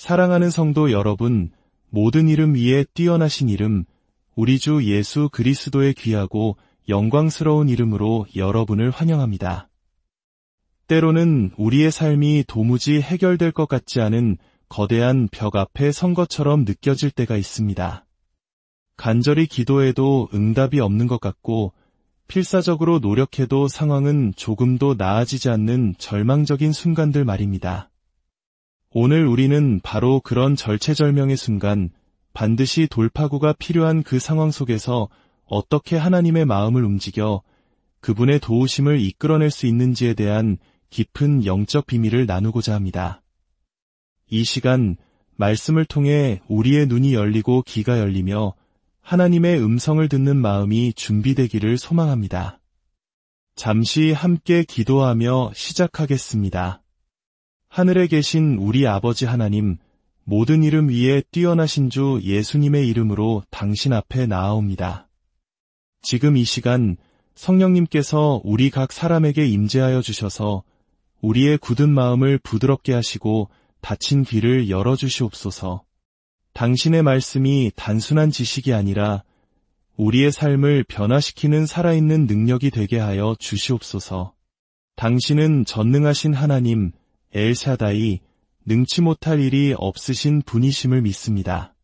사랑하는 성도 여러분, 모든 이름 위에 뛰어나신 이름, 우리 주 예수 그리스도의 귀하고 영광스러운 이름으로 여러분을 환영합니다. 때로는 우리의 삶이 도무지 해결될 것 같지 않은 거대한 벽 앞에 선 것처럼 느껴질 때가 있습니다. 간절히 기도해도 응답이 없는 것 같고 필사적으로 노력해도 상황은 조금도 나아지지 않는 절망적인 순간들 말입니다. 오늘 우리는 바로 그런 절체절명의 순간, 반드시 돌파구가 필요한 그 상황 속에서 어떻게 하나님의 마음을 움직여 그분의 도우심을 이끌어낼 수 있는지에 대한 깊은 영적 비밀을 나누고자 합니다. 이 시간 말씀을 통해 우리의 눈이 열리고 귀가 열리며 하나님의 음성을 듣는 마음이 준비되기를 소망합니다. 잠시 함께 기도하며 시작하겠습니다. 하늘에 계신 우리 아버지 하나님, 모든 이름 위에 뛰어나신 주 예수님의 이름으로 당신 앞에 나아옵니다. 지금 이 시간 성령님께서 우리 각 사람에게 임재하여 주셔서 우리의 굳은 마음을 부드럽게 하시고 닫힌 귀를 열어주시옵소서. 당신의 말씀이 단순한 지식이 아니라 우리의 삶을 변화시키는 살아있는 능력이 되게 하여 주시옵소서. 당신은 전능하신 하나님, 엘샤다이, 능치 못할 일이 없으신 분이심을 믿습니다.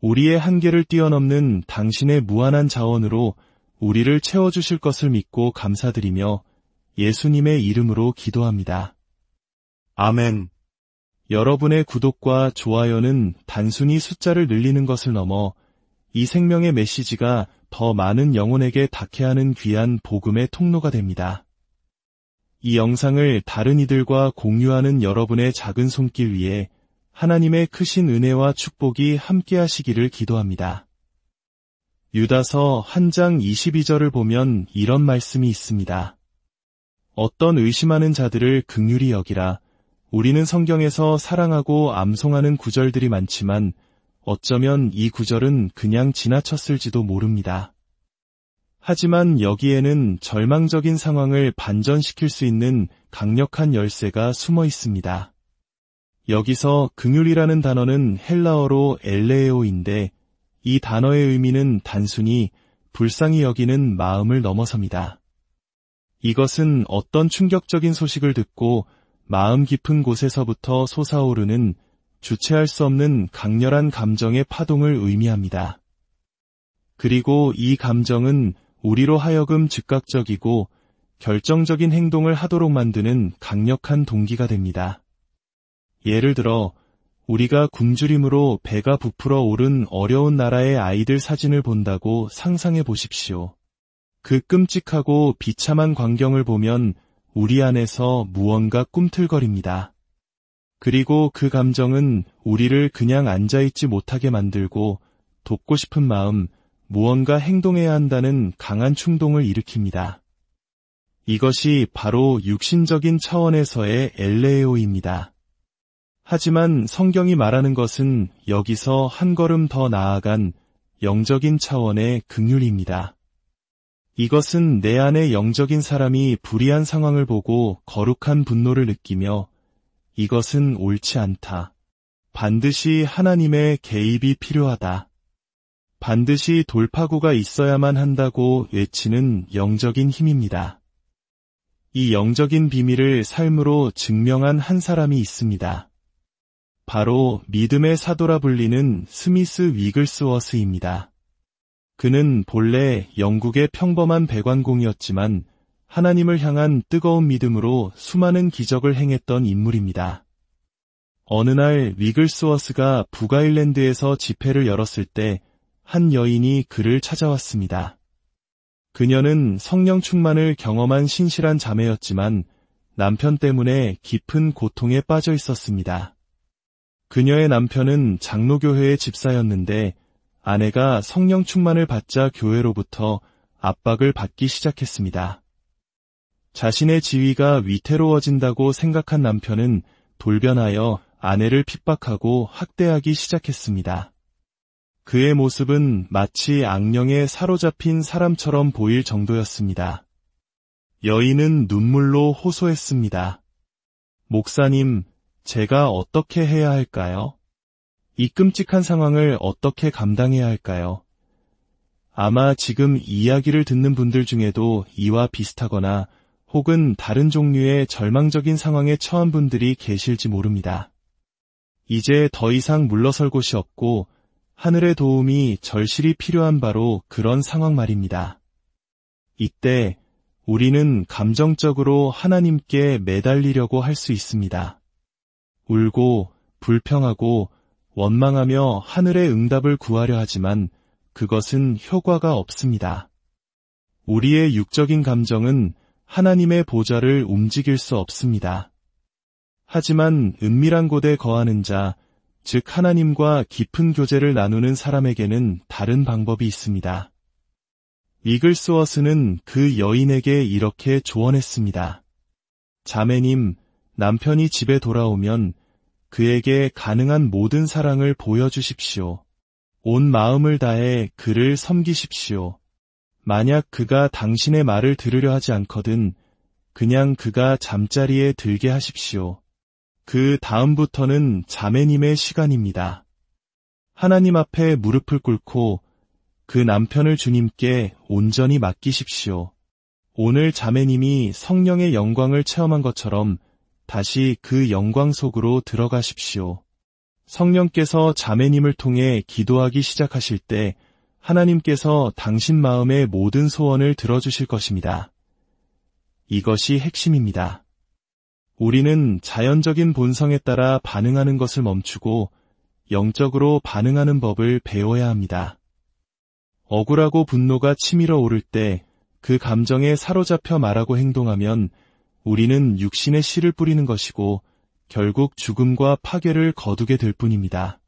우리의 한계를 뛰어넘는 당신의 무한한 자원으로 우리를 채워주실 것을 믿고 감사드리며 예수님의 이름으로 기도합니다. 아멘. 여러분의 구독과 좋아요는 단순히 숫자를 늘리는 것을 넘어 이 생명의 메시지가 더 많은 영혼에게 닿게 하는 귀한 복음의 통로가 됩니다. 이 영상을 다른 이들과 공유하는 여러분의 작은 손길 위에 하나님의 크신 은혜와 축복이 함께 하시기를 기도합니다. 유다서 1장 22절을 보면 이런 말씀이 있습니다. 어떤 의심하는 자들을 긍휼히 여기라. 우리는 성경에서 사랑하고 암송하는 구절들이 많지만 어쩌면 이 구절은 그냥 지나쳤을지도 모릅니다. 하지만 여기에는 절망적인 상황을 반전시킬 수 있는 강력한 열쇠가 숨어 있습니다. 여기서 긍휼이라는 단어는 헬라어로 엘레오인데 이 단어의 의미는 단순히 불쌍히 여기는 마음을 넘어섭니다. 이것은 어떤 충격적인 소식을 듣고 마음 깊은 곳에서부터 솟아오르는 주체할 수 없는 강렬한 감정의 파동을 의미합니다. 그리고 이 감정은 우리로 하여금 즉각적이고 결정적인 행동을 하도록 만드는 강력한 동기가 됩니다. 예를 들어 우리가 굶주림으로 배가 부풀어 오른 어려운 나라의 아이들 사진을 본다고 상상해 보십시오. 그 끔찍하고 비참한 광경을 보면 우리 안에서 무언가 꿈틀거립니다. 그리고 그 감정은 우리를 그냥 앉아있지 못하게 만들고 돕고 싶은 마음, 무언가 행동해야 한다는 강한 충동을 일으킵니다. 이것이 바로 육신적인 차원에서의 엘레오입니다. 하지만 성경이 말하는 것은 여기서 한 걸음 더 나아간 영적인 차원의 긍휼입니다. 이것은 내 안의 영적인 사람이 불의한 상황을 보고 거룩한 분노를 느끼며 이것은 옳지 않다. 반드시 하나님의 개입이 필요하다. 반드시 돌파구가 있어야만 한다고 외치는 영적인 힘입니다. 이 영적인 비밀을 삶으로 증명한 한 사람이 있습니다. 바로 믿음의 사도라 불리는 스미스 위글스워스입니다. 그는 본래 영국의 평범한 배관공이었지만 하나님을 향한 뜨거운 믿음으로 수많은 기적을 행했던 인물입니다. 어느 날 위글스워스가 북아일랜드에서 집회를 열었을 때 한 여인이 그를 찾아왔습니다. 그녀는 성령 충만을 경험한 신실한 자매였지만 남편 때문에 깊은 고통에 빠져 있었습니다. 그녀의 남편은 장로교회의 집사였는데 아내가 성령 충만을 받자 교회로부터 압박을 받기 시작했습니다. 자신의 지위가 위태로워진다고 생각한 남편은 돌변하여 아내를 핍박하고 학대하기 시작했습니다. 그의 모습은 마치 악령에 사로잡힌 사람처럼 보일 정도였습니다. 여인은 눈물로 호소했습니다. 목사님, 제가 어떻게 해야 할까요? 이 끔찍한 상황을 어떻게 감당해야 할까요? 아마 지금 이야기를 듣는 분들 중에도 이와 비슷하거나 혹은 다른 종류의 절망적인 상황에 처한 분들이 계실지 모릅니다. 이제 더 이상 물러설 곳이 없고 하늘의 도움이 절실히 필요한 바로 그런 상황 말입니다. 이때 우리는 감정적으로 하나님께 매달리려고 할 수 있습니다. 울고 불평하고 원망하며 하늘의 응답을 구하려 하지만 그것은 효과가 없습니다. 우리의 육적인 감정은 하나님의 보좌를 움직일 수 없습니다. 하지만 은밀한 곳에 거하는 자, 즉 하나님과 깊은 교제를 나누는 사람에게는 다른 방법이 있습니다. 이글스워스는 그 여인에게 이렇게 조언했습니다. 자매님, 남편이 집에 돌아오면 그에게 가능한 모든 사랑을 보여주십시오. 온 마음을 다해 그를 섬기십시오. 만약 그가 당신의 말을 들으려 하지 않거든 그냥 그가 잠자리에 들게 하십시오. 그 다음부터는 자매님의 시간입니다. 하나님 앞에 무릎을 꿇고 그 남편을 주님께 온전히 맡기십시오. 오늘 자매님이 성령의 영광을 체험한 것처럼 다시 그 영광 속으로 들어가십시오. 성령께서 자매님을 통해 기도하기 시작하실 때 하나님께서 당신 마음의 모든 소원을 들어주실 것입니다. 이것이 핵심입니다. 우리는 자연적인 본성에 따라 반응하는 것을 멈추고 영적으로 반응하는 법을 배워야 합니다. 억울하고 분노가 치밀어 오를 때 그 감정에 사로잡혀 말하고 행동하면 우리는 육신의 씨를 뿌리는 것이고 결국 죽음과 파괴를 거두게 될 뿐입니다.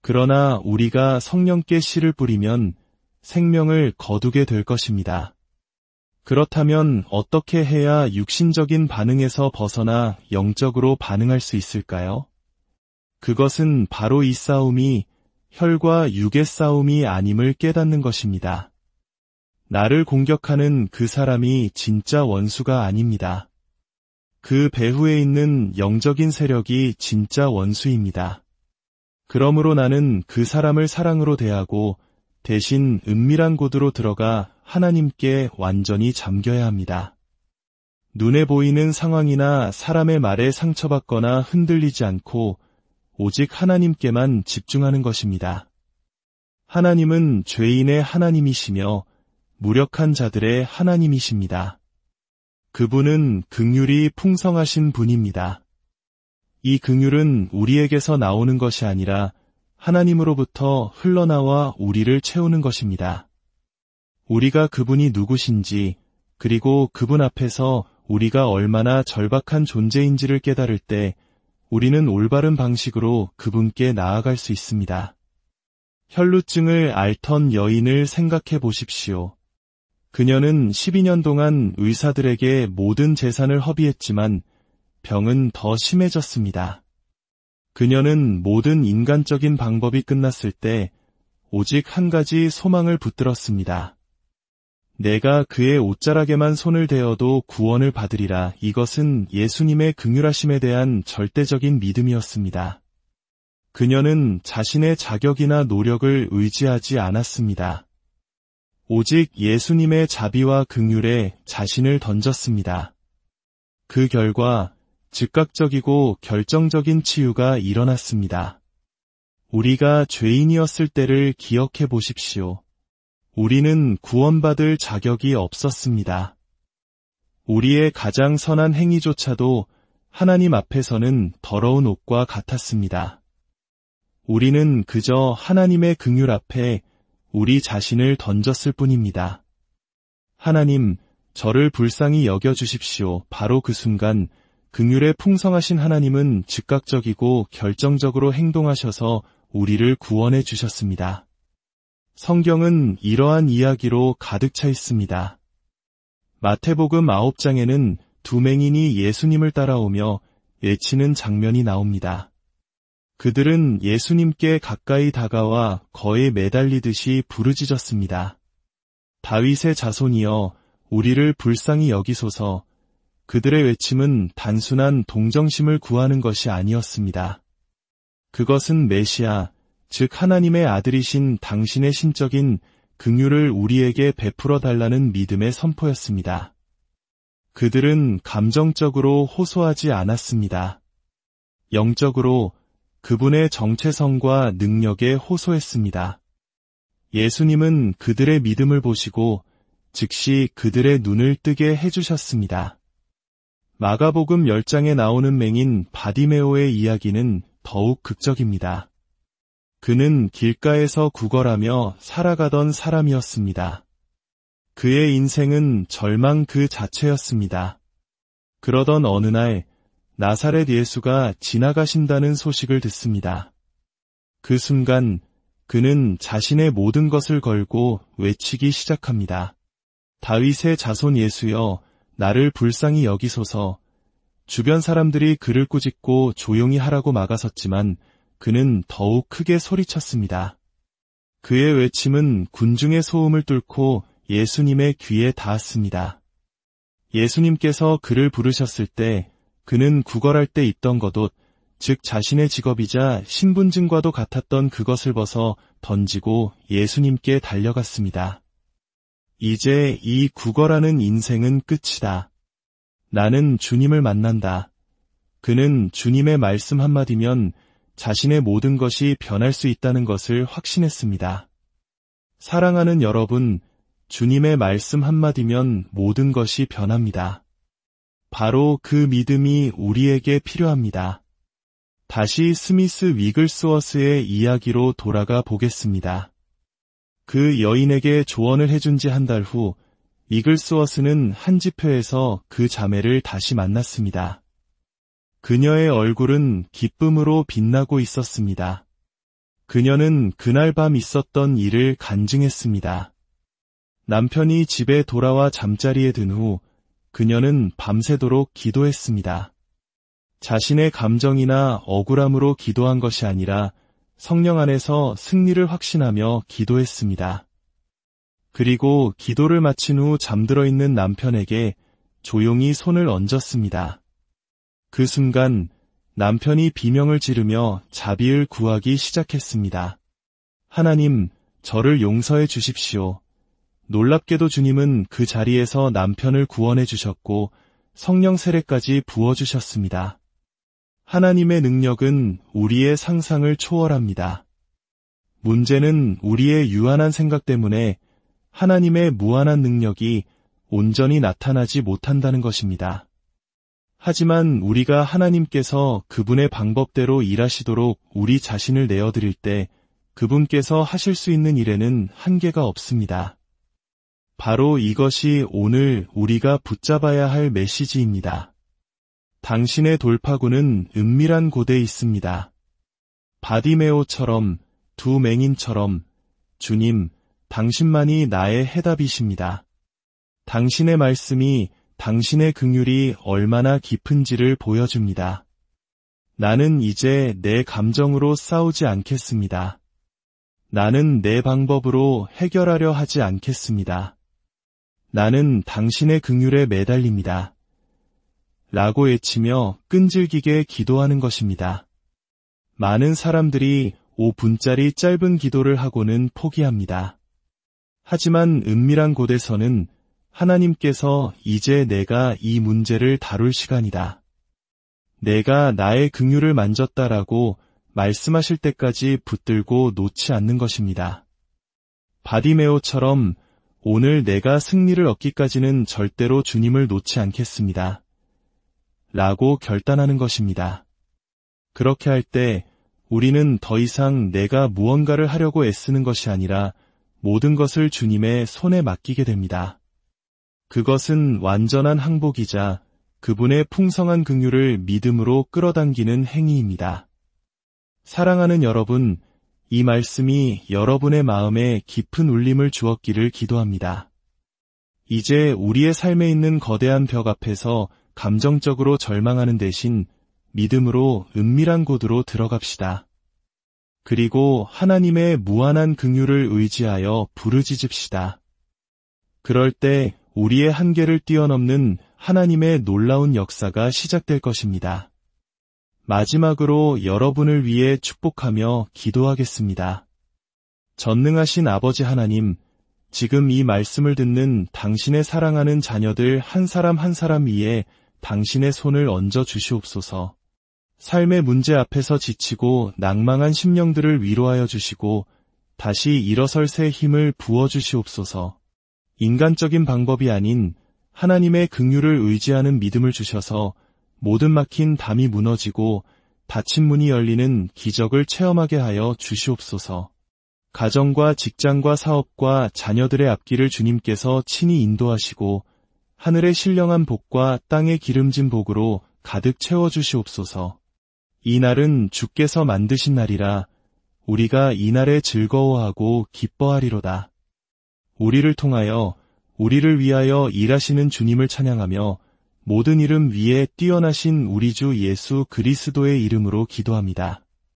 그러나 우리가 성령께 씨를 뿌리면 생명을 거두게 될 것입니다. 그렇다면 어떻게 해야 육신적인 반응에서 벗어나 영적으로 반응할 수 있을까요? 그것은 바로 이 싸움이 혈과 육의 싸움이 아님을 깨닫는 것입니다. 나를 공격하는 그 사람이 진짜 원수가 아닙니다. 그 배후에 있는 영적인 세력이 진짜 원수입니다. 그러므로 나는 그 사람을 사랑으로 대하고 대신 은밀한 곳으로 들어가 하나님께 완전히 잠겨야 합니다. 눈에 보이는 상황이나 사람의 말에 상처받거나 흔들리지 않고 오직 하나님께만 집중하는 것입니다. 하나님은 죄인의 하나님이시며 무력한 자들의 하나님이십니다. 그분은 긍휼이 풍성하신 분입니다. 이 긍휼은 우리에게서 나오는 것이 아니라 하나님으로부터 흘러나와 우리를 채우는 것입니다. 우리가 그분이 누구신지 그리고 그분 앞에서 우리가 얼마나 절박한 존재인지를 깨달을 때 우리는 올바른 방식으로 그분께 나아갈 수 있습니다. 혈루증을 앓던 여인을 생각해 보십시오. 그녀는 12년 동안 의사들에게 모든 재산을 허비했지만 병은 더 심해졌습니다. 그녀는 모든 인간적인 방법이 끝났을 때 오직 한 가지 소망을 붙들었습니다. 내가 그의 옷자락에만 손을 대어도 구원을 받으리라. 이것은 예수님의 긍휼하심에 대한 절대적인 믿음이었습니다. 그녀는 자신의 자격이나 노력을 의지하지 않았습니다. 오직 예수님의 자비와 긍휼에 자신을 던졌습니다. 그 결과 즉각적이고 결정적인 치유가 일어났습니다. 우리가 죄인이었을 때를 기억해 보십시오. 우리는 구원받을 자격이 없었습니다. 우리의 가장 선한 행위조차도 하나님 앞에서는 더러운 옷과 같았습니다. 우리는 그저 하나님의 긍휼 앞에 우리 자신을 던졌을 뿐입니다. 하나님, 저를 불쌍히 여겨주십시오. 바로 그 순간 긍휼에 풍성하신 하나님은 즉각적이고 결정적으로 행동하셔서 우리를 구원해 주셨습니다. 성경은 이러한 이야기로 가득 차 있습니다. 마태복음 9장에는 두 맹인이 예수님을 따라오며 외치는 장면이 나옵니다. 그들은 예수님께 가까이 다가와 거에 매달리듯이 부르짖었습니다. 다윗의 자손이여, 우리를 불쌍히 여기소서. 그들의 외침은 단순한 동정심을 구하는 것이 아니었습니다. 그것은 메시아, 즉 하나님의 아들이신 당신의 신적인 긍휼을 우리에게 베풀어 달라는 믿음의 선포였습니다. 그들은 감정적으로 호소하지 않았습니다. 영적으로 그분의 정체성과 능력에 호소했습니다. 예수님은 그들의 믿음을 보시고 즉시 그들의 눈을 뜨게 해주셨습니다. 마가복음 10장에 나오는 맹인 바디메오의 이야기는 더욱 극적입니다. 그는 길가에서 구걸하며 살아가던 사람이었습니다. 그의 인생은 절망 그 자체였습니다. 그러던 어느 날 나사렛 예수가 지나가신다는 소식을 듣습니다. 그 순간 그는 자신의 모든 것을 걸고 외치기 시작합니다. 다윗의 자손 예수여, 나를 불쌍히 여기소서. 주변 사람들이 그를 꾸짖고 조용히 하라고 막아섰지만 그는 더욱 크게 소리쳤습니다. 그의 외침은 군중의 소음을 뚫고 예수님의 귀에 닿았습니다. 예수님께서 그를 부르셨을 때 그는 구걸할 때 있던 겉옷, 즉 자신의 직업이자 신분증과도 같았던 그것을 벗어 던지고 예수님께 달려갔습니다. 이제 이 구걸하는 인생은 끝이다. 나는 주님을 만난다. 그는 주님의 말씀 한마디면 자신의 모든 것이 변할 수 있다는 것을 확신했습니다. 사랑하는 여러분, 주님의 말씀 한마디면 모든 것이 변합니다. 바로 그 믿음이 우리에게 필요합니다. 다시 스미스 위글스워스의 이야기로 돌아가 보겠습니다. 그 여인에게 조언을 해준 지 한 달 후, 위글스워스는 한 집회에서 그 자매를 다시 만났습니다. 그녀의 얼굴은 기쁨으로 빛나고 있었습니다. 그녀는 그날 밤 있었던 일을 간증했습니다. 남편이 집에 돌아와 잠자리에 든 후 그녀는 밤새도록 기도했습니다. 자신의 감정이나 억울함으로 기도한 것이 아니라 성령 안에서 승리를 확신하며 기도했습니다. 그리고 기도를 마친 후 잠들어 있는 남편에게 조용히 손을 얹었습니다. 그 순간 남편이 비명을 지르며 자비를 구하기 시작했습니다. 하나님, 저를 용서해 주십시오. 놀랍게도 주님은 그 자리에서 남편을 구원해 주셨고 성령 세례까지 부어주셨습니다. 하나님의 능력은 우리의 상상을 초월합니다. 문제는 우리의 유한한 생각 때문에 하나님의 무한한 능력이 온전히 나타나지 못한다는 것입니다. 하지만 우리가 하나님께서 그분의 방법대로 일하시도록 우리 자신을 내어드릴 때 그분께서 하실 수 있는 일에는 한계가 없습니다. 바로 이것이 오늘 우리가 붙잡아야 할 메시지입니다. 당신의 돌파구는 은밀한 곳에 있습니다. 바디메오처럼, 두 맹인처럼 주님, 당신만이 나의 해답이십니다. 당신의 말씀이, 당신의 긍휼이 얼마나 깊은지를 보여줍니다. 나는 이제 내 감정으로 싸우지 않겠습니다. 나는 내 방법으로 해결하려 하지 않겠습니다. 나는 당신의 긍휼에 매달립니다. 라고 외치며 끈질기게 기도하는 것입니다. 많은 사람들이 5분짜리 짧은 기도를 하고는 포기합니다. 하지만 은밀한 곳에서는 하나님께서 이제 내가 이 문제를 다룰 시간이다. 내가 나의 긍휼을 만졌다라고 말씀하실 때까지 붙들고 놓지 않는 것입니다. 바디메오처럼 오늘 내가 승리를 얻기까지는 절대로 주님을 놓지 않겠습니다. 라고 결단하는 것입니다. 그렇게 할 때 우리는 더 이상 내가 무언가를 하려고 애쓰는 것이 아니라 모든 것을 주님의 손에 맡기게 됩니다. 그것은 완전한 항복이자 그분의 풍성한 긍휼을 믿음으로 끌어당기는 행위입니다. 사랑하는 여러분, 이 말씀이 여러분의 마음에 깊은 울림을 주었기를 기도합니다. 이제 우리의 삶에 있는 거대한 벽 앞에서 감정적으로 절망하는 대신 믿음으로 은밀한 곳으로 들어갑시다. 그리고 하나님의 무한한 긍휼을 의지하여 부르짖읍시다. 그럴 때 우리의 한계를 뛰어넘는 하나님의 놀라운 역사가 시작될 것입니다. 마지막으로 여러분을 위해 축복하며 기도하겠습니다. 전능하신 아버지 하나님, 지금 이 말씀을 듣는 당신의 사랑하는 자녀들 한 사람 한 사람 위에 당신의 손을 얹어 주시옵소서. 삶의 문제 앞에서 지치고 낭망한 심령들을 위로하여 주시고 다시 일어설 새 힘을 부어 주시옵소서. 인간적인 방법이 아닌 하나님의 긍휼을 의지하는 믿음을 주셔서 모든 막힌 담이 무너지고 닫힌 문이 열리는 기적을 체험하게 하여 주시옵소서. 가정과 직장과 사업과 자녀들의 앞길을 주님께서 친히 인도하시고 하늘의 신령한 복과 땅의 기름진 복으로 가득 채워주시옵소서. 이 날은 주께서 만드신 날이라 우리가 이 날에 즐거워하고 기뻐하리로다. 우리를 통하여 우리를 위하여 일하시는 주님을 찬양하며 모든 이름 위에 뛰어나신 우리 주 예수 그리스도의 이름으로 기도합니다.